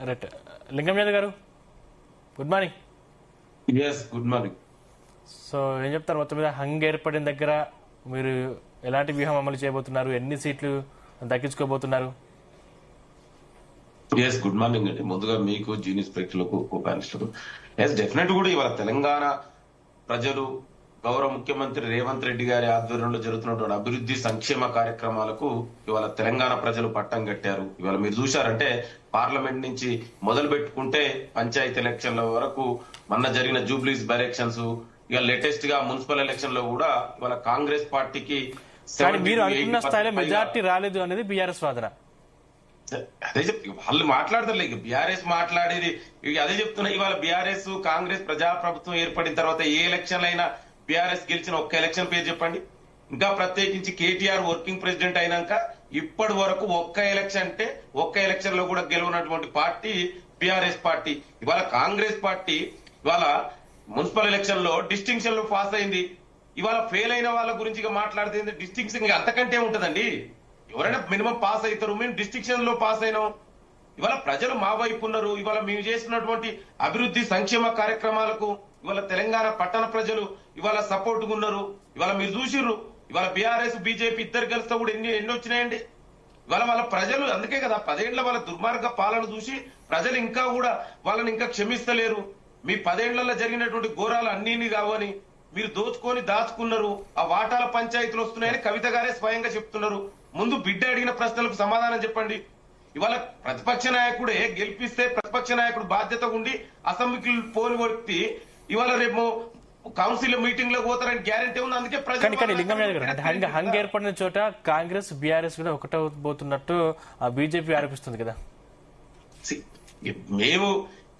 Right. లింగం యాదవ్ గారు good morning. Good morning. So ఏం చెప్తారు, మొత్తం మీద హంగ్ ఏర్పడిన దగ్గర మీరు ఎలాంటి వ్యూహం అమలు చేయబోతున్నారు, ఎన్ని సీట్లు దక్కించుకోబోతున్నారు? గుడ్ మార్నింగ్ అండి. ముందుగా మీకు జీనియస్ ప్రేక్షకులకు కోపానిస్తారు. డెఫినెట్ కూడా ఇవాళ తెలంగాణ ప్రజలు గౌరవ ముఖ్యమంత్రి రేవంత్ రెడ్డి గారి ఆధ్వర్యంలో జరుగుతున్నటువంటి అభివృద్ధి సంక్షేమ కార్యక్రమాలకు ఇవాళ తెలంగాణ ప్రజలు పట్టం కట్టారు. ఇవాళ మీరు చూశారంటే పార్లమెంట్ నుంచి మొదలు పెట్టుకుంటే పంచాయతీ ఎలక్షన్ల వరకు మొన్న జరిగిన జూబ్లీస్ బై ఎలక్షన్స్, ఇక లేటెస్ట్ గా మున్సిపల్ ఎలక్షన్ లో కూడా ఇవాళ కాంగ్రెస్ పార్టీకి మీరు అనుకున్న స్థాయిలో మెజార్టీ రాలేదు అనేది బీఆర్ఎస్ వాదన. అదే వాళ్ళు మాట్లాడతారు, ఇక బీఆర్ఎస్ మాట్లాడేది అదే చెప్తున్నా. ఇవాళ బీఆర్ఎస్ కాంగ్రెస్ ప్రజాప్రభుత్వం ఏర్పడిన తర్వాత ఏ ఎలక్షన్ అయినా బీఆర్ఎస్ గెలిచిన ఒక్క ఎలక్షన్ పేరు చెప్పండి. ఇంకా ప్రత్యేకించి కేటీఆర్ వర్కింగ్ ప్రెసిడెంట్ అయినాక ఇప్పటి వరకు ఒక్క ఎలక్షన్ అంటే ఒక్క ఎలక్షన్ లో కూడా గెలవనటువంటి పార్టీ బీఆర్ఎస్ పార్టీ. ఇవాళ కాంగ్రెస్ పార్టీ ఇవాళ మున్సిపల్ ఎలక్షన్ లో డిస్టింక్షన్ లో పాస్ అయింది. ఇవాళ ఫెయిల్ అయిన వాళ్ళ గురించి మాట్లాడితే డిస్టింక్షన్ అంతకంటే ఉంటదండి. ఎవరైనా మినిమం పాస్ అవుతారు, మేము డిస్టింక్షన్ లో పాస్ అయినాం. ఇవాళ ప్రజలు మా వైపు ఉన్నారు. ఇవాళ మేము చేస్తున్నటువంటి అభివృద్ధి సంక్షేమ కార్యక్రమాలకు ఇవాళ తెలంగాణ పట్టణ ప్రజలు ఇవాళ సపోర్ట్ ఉన్నారు. ఇవాళ మీరు చూసిర్రు, ఇవాళ బీఆర్ఎస్ బీజేపీ ఇద్దరు కలిస్తే కూడా ఎన్ని వచ్చినాయండి. ఇవాళ వాళ్ళ ప్రజలు అందుకే కదా 10 ఏళ్ల వాళ్ళ దుర్మార్గ పాలన చూసి ప్రజలు ఇంకా కూడా వాళ్ళని ఇంకా క్షమిస్తలేరు. మీ 10 ఏళ్లలో జరిగినటువంటి ఘోరాలు అన్ని కావని మీరు దోచుకొని దాచుకున్నారు. ఆ వాటాల పంచాయతీలు వస్తున్నాయని కవిత గారే స్వయంగా చెప్తున్నారు. ముందు బిడ్డ అడిగిన ప్రశ్నలకు సమాధానం చెప్పండి. ఇవాళ ప్రతిపక్ష నాయకుడే గెలిపిస్తే ప్రతిపక్ష నాయకుడు బాధ్యత ఉండి అసెంబ్లీకి పోని వ్యక్తి ఇవాళ రేపు కౌన్సిల్ మీటింగ్ లో పోతారని గ్యారంటీ ఉంది. అందుకే ప్రజలు లింగం గారు హంగ్ ఏర్పడిన చోట కాంగ్రెస్ బీఆర్ఎస్ కూడా ఒకటవబోతున్నట్టు బీజేపీ ఆరోపిస్తుంది కదా. మేము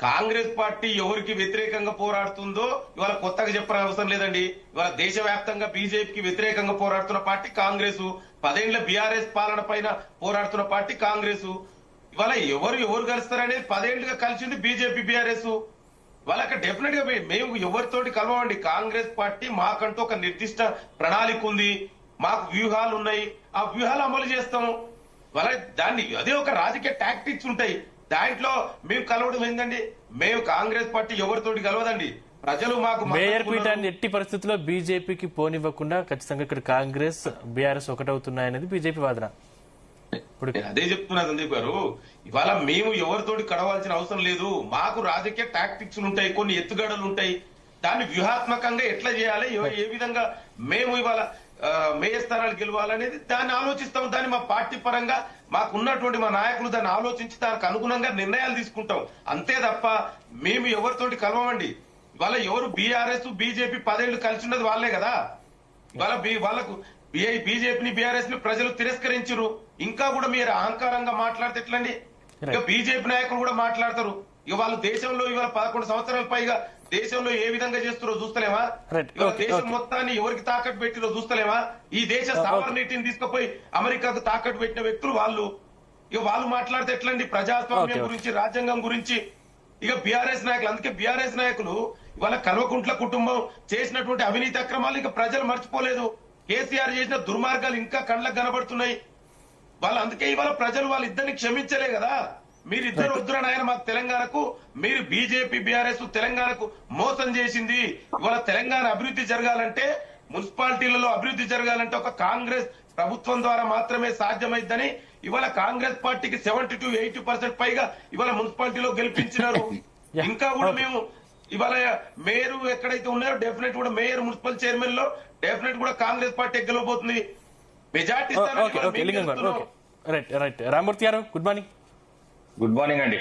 కాంగ్రెస్ పార్టీ ఎవరికి వ్యతిరేకంగా పోరాడుతుందో ఇవాళ కొత్తగా చెప్పిన అవసరం లేదండి. ఇవాళ దేశవ్యాప్తంగా బీజేపీకి వ్యతిరేకంగా పోరాడుతున్న పార్టీ కాంగ్రెస్. 10 ఏళ్ల బీఆర్ఎస్ పాలన పైన పోరాడుతున్న పార్టీ కాంగ్రెస్. ఇవాళ ఎవరు కలుస్తారనేది 10 ఏళ్లుగా కలిసింది బీజేపీ బీఆర్ఎస్. వాళ్ళకి డెఫినెట్ గా మేము ఎవరితోటి కలవండి. కాంగ్రెస్ పార్టీ మాకంటూ ఒక నిర్దిష్ట ప్రణాళిక ఉంది, మాకు వ్యూహాలు ఉన్నాయి. ఆ వ్యూహాలు అమలు చేస్తాము. వాళ్ళ దాన్ని అదే ఒక రాజకీయ టాక్టిక్స్ ఉంటాయి. దాంట్లో మేము కలవడం ఏందండి. మేము కాంగ్రెస్ పార్టీ ఎవరితోటి కలవదండి. ప్రజలు మాకు మేయర్ పీఠాన్ని ఎట్టి పరిస్థితుల్లో బీజేపీకి పోనివ్వకుండా ఖచ్చితంగా ఇక్కడ కాంగ్రెస్ బీఆర్ఎస్ ఒకటవుతున్నాయనేది బీజేపీ వాదన. అదే చెప్తున్నా సందీప్ గారు, ఇవాళ మేము ఎవరితోటి కడవాల్సిన అవసరం లేదు. మాకు రాజకీయ టాక్టిక్స్ ఉంటాయి, కొన్ని ఎత్తుగడలు ఉంటాయి. దాన్ని వ్యూహాత్మకంగా ఎట్లా చేయాలి, ఏ విధంగా మేము ఇవాళ మేయర్ స్థానాలు గెలవాలనేది దాన్ని ఆలోచిస్తాం. దాన్ని మా పార్టీ పరంగా మాకున్నటువంటి మా నాయకులు దాన్ని ఆలోచించి దానికి అనుగుణంగా నిర్ణయాలు తీసుకుంటాం. అంతే తప్ప మేము ఎవరితోటి కలవమండి. ఇవాళ ఎవరు బీఆర్ఎస్ బీజేపీ 10 ఏళ్లు కలిసి ఉన్నది వాళ్ళే కదా. ఇవాళ వాళ్ళకు బీజేపీని బీఆర్ఎస్ ని ప్రజలు తిరస్కరించరు. ఇంకా కూడా మీరు అహంకారంగా మాట్లాడితే ఎట్లండి. ఇక బీజేపీ నాయకులు కూడా మాట్లాడతారు. ఇక వాళ్ళు దేశంలో ఇవాళ 11 సంవత్సరాల పైగా దేశంలో ఏ విధంగా చేస్తారో చూస్తలేమా? ఇవాళ దేశం మొత్తాన్ని ఎవరికి తాకట్టు పెట్టిరో చూస్తలేమా? ఈ దేశ సావర్నిటీని తీసుకుపోయి అమెరికాకు తాకట్టు పెట్టిన వ్యక్తులు వాళ్ళు. ఇక వాళ్ళు మాట్లాడితే ఎట్లండి ప్రజాస్వామ్యం గురించి, రాజ్యాంగం గురించి. ఇక బీఆర్ఎస్ నాయకులు, అందుకే బీఆర్ఎస్ నాయకులు ఇవాళ కల్వకుంట్ల కుటుంబం చేసినటువంటి అవినీతి అక్రమాలు ఇక ప్రజలు మర్చిపోలేదు. కేసీఆర్ చేసిన దుర్మార్గాలు ఇంకా కళ్ళకు కనబడుతున్నాయి. వాళ్ళు అందుకే ఇవాళ ప్రజలు వాళ్ళిద్దరిని క్షమించలే కదా. మీరిద్దరు వద్దురని ఆయన మాకు తెలంగాణకు, మీరు బీజేపీ బీఆర్ఎస్ తెలంగాణకు మోసం చేసింది. ఇవాళ తెలంగాణ అభివృద్ధి జరగాలంటే, మున్సిపాలిటీలలో అభివృద్ధి జరగాలంటే ఒక కాంగ్రెస్ ప్రభుత్వం ద్వారా మాత్రమే సాధ్యమైందని ఇవాళ కాంగ్రెస్ పార్టీకి 70-80% పైగా ఇవాళ మున్సిపాలిటీలో గెలిపించినారు. ఇంకా కూడా మేము ఇవాళ మేయర్ ఎక్కడైతే ఉన్నారో డెఫినెట్ కూడా మేయర్ మున్సిపల్ చైర్మన్ లో డెఫినెట్ కూడా కాంగ్రెస్ పార్టీ గెలవబోతుంది. మెజార్టీ రామూర్తి గారు గుడ్ మార్నింగ్. గుడ్ మార్నింగ్ అండి.